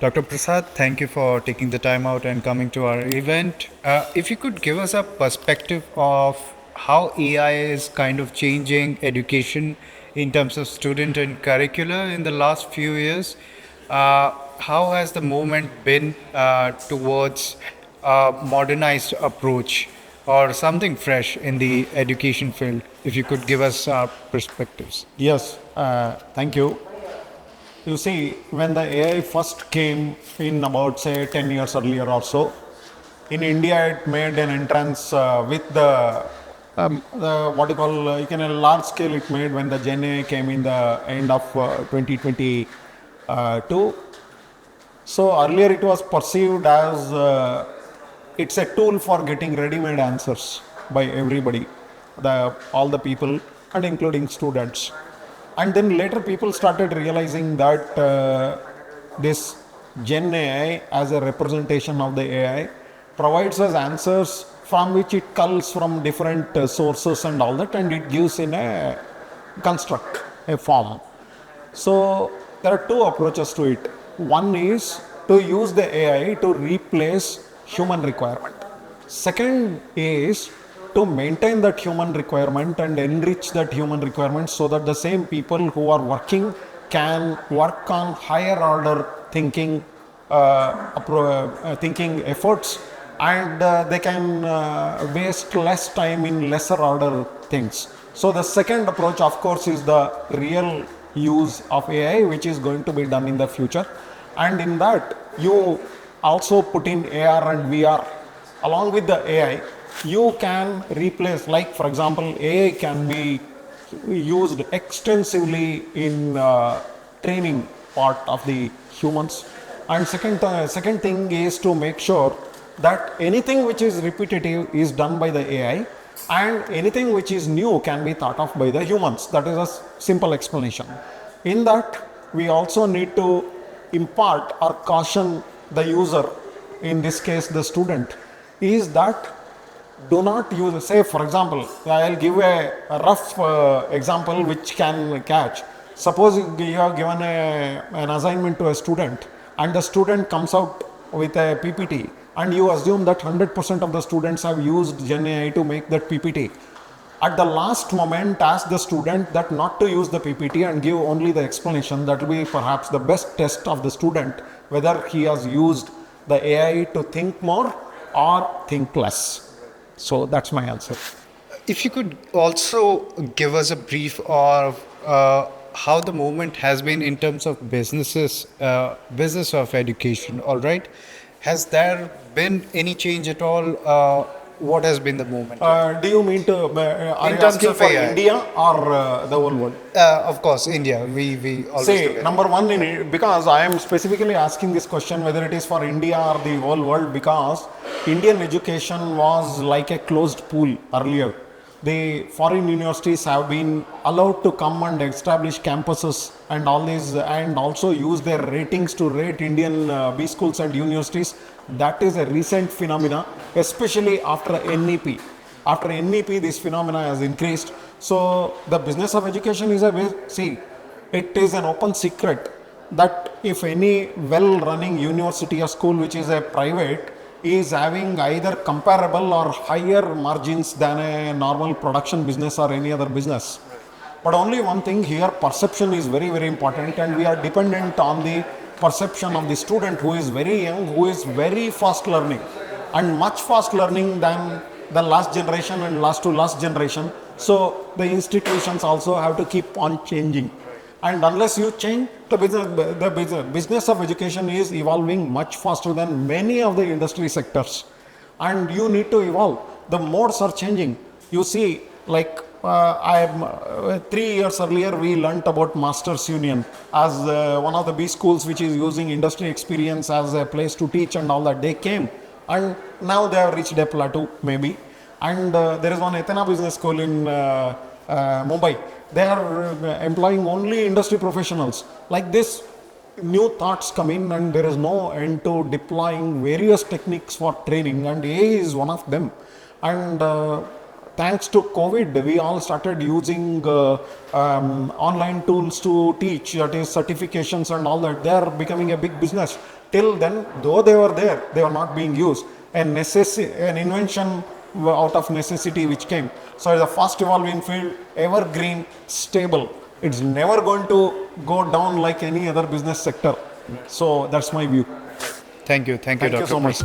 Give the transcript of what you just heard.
Dr. Prasad, thank you for taking the time out and coming to our event. If you could give us a perspective of how AI is kind of changing education in terms of student and curricula in the last few years, how has the movement been towards a modernized approach or something fresh in the education field? If you could give us perspectives. Yes, thank you. You see, when the AI first came in about say 10 years earlier or so, in India it made an entrance with the what you call, you can a large scale it made when the Gen AI came in the end of 2022. So earlier it was perceived as it's a tool for getting ready-made answers by everybody, all the people and including students. And then later people started realizing that this Gen AI as a representation of the AI provides us answers from which it culls from different sources and all that, and it gives in a construct, a form. So there are two approaches to it. One is to use the AI to replace human requirement. Second is to maintain that human requirement and enrich that human requirement so that the same people who are working can work on higher order thinking, thinking efforts, and they can waste less time in lesser order things. So the second approach, of course, is the real use of AI, which is going to be done in the future. And in that, you also put in AR and VR. Along with the AI, you can replace, like for example, AI can be used extensively in training part of the humans. And second thing is to make sure that anything which is repetitive is done by the AI, and anything which is new can be thought of by the humans. That is a simple explanation. In that, we also need to impart or caution the user, in this case the student, is that do not use, say for example, I'll give a rough example which can catch. Suppose you have given an assignment to a student and the student comes out with a PPT, and you assume that 100% of the students have used Gen AI to make that PPT. At the last moment, ask the student that not to use the PPT and give only the explanation. That will be perhaps the best test of the student, whether he has used the AI to think more or think less. So that's my answer. If you could also give us a brief of how the movement has been in terms of business of education, all right? Has there been any change at all? What has been the movement? Do you mean to, are In you terms asking of for AI. India or the whole world? Of course, India. We always look Say, at number one, because I am specifically asking this question whether it is for India or the whole world, because Indian education was like a closed pool earlier. The foreign universities have been allowed to come and establish campuses and all these, and also use their ratings to rate Indian B schools and universities. That is a recent phenomena, especially after NEP. After NEP, this phenomena has increased. So the business of education is a way, see, it is an open secret that if any well-running university or school which is a private is having either comparable or higher margins than a normal production business or any other business. But only one thing here, perception is very, very important, and we are dependent on the perception of the student who is very young, who is very fast learning, and much fast learning than the last generation and last to last generation. So the institutions also have to keep on changing. And unless you change, the business of education is evolving much faster than many of the industry sectors. And you need to evolve. The modes are changing. You see, like 3 years earlier, we learnt about Masters Union as one of the B schools which is using industry experience as a place to teach and all that. They came, and now they have reached a plateau, maybe. And there is one Athena Business School in Mumbai. They are employing only industry professionals. Like this, new thoughts come in, and there is no end to deploying various techniques for training, and AI is one of them. And thanks to COVID, we all started using online tools to teach, that is certifications and all that. They are becoming a big business. Till then, though they were there, they were not being used. An invention out of necessity which came. So it's a fast evolving field, evergreen, stable. It's never going to go down like any other business sector. So that's my view. Thank you, Thank you Dr. so much.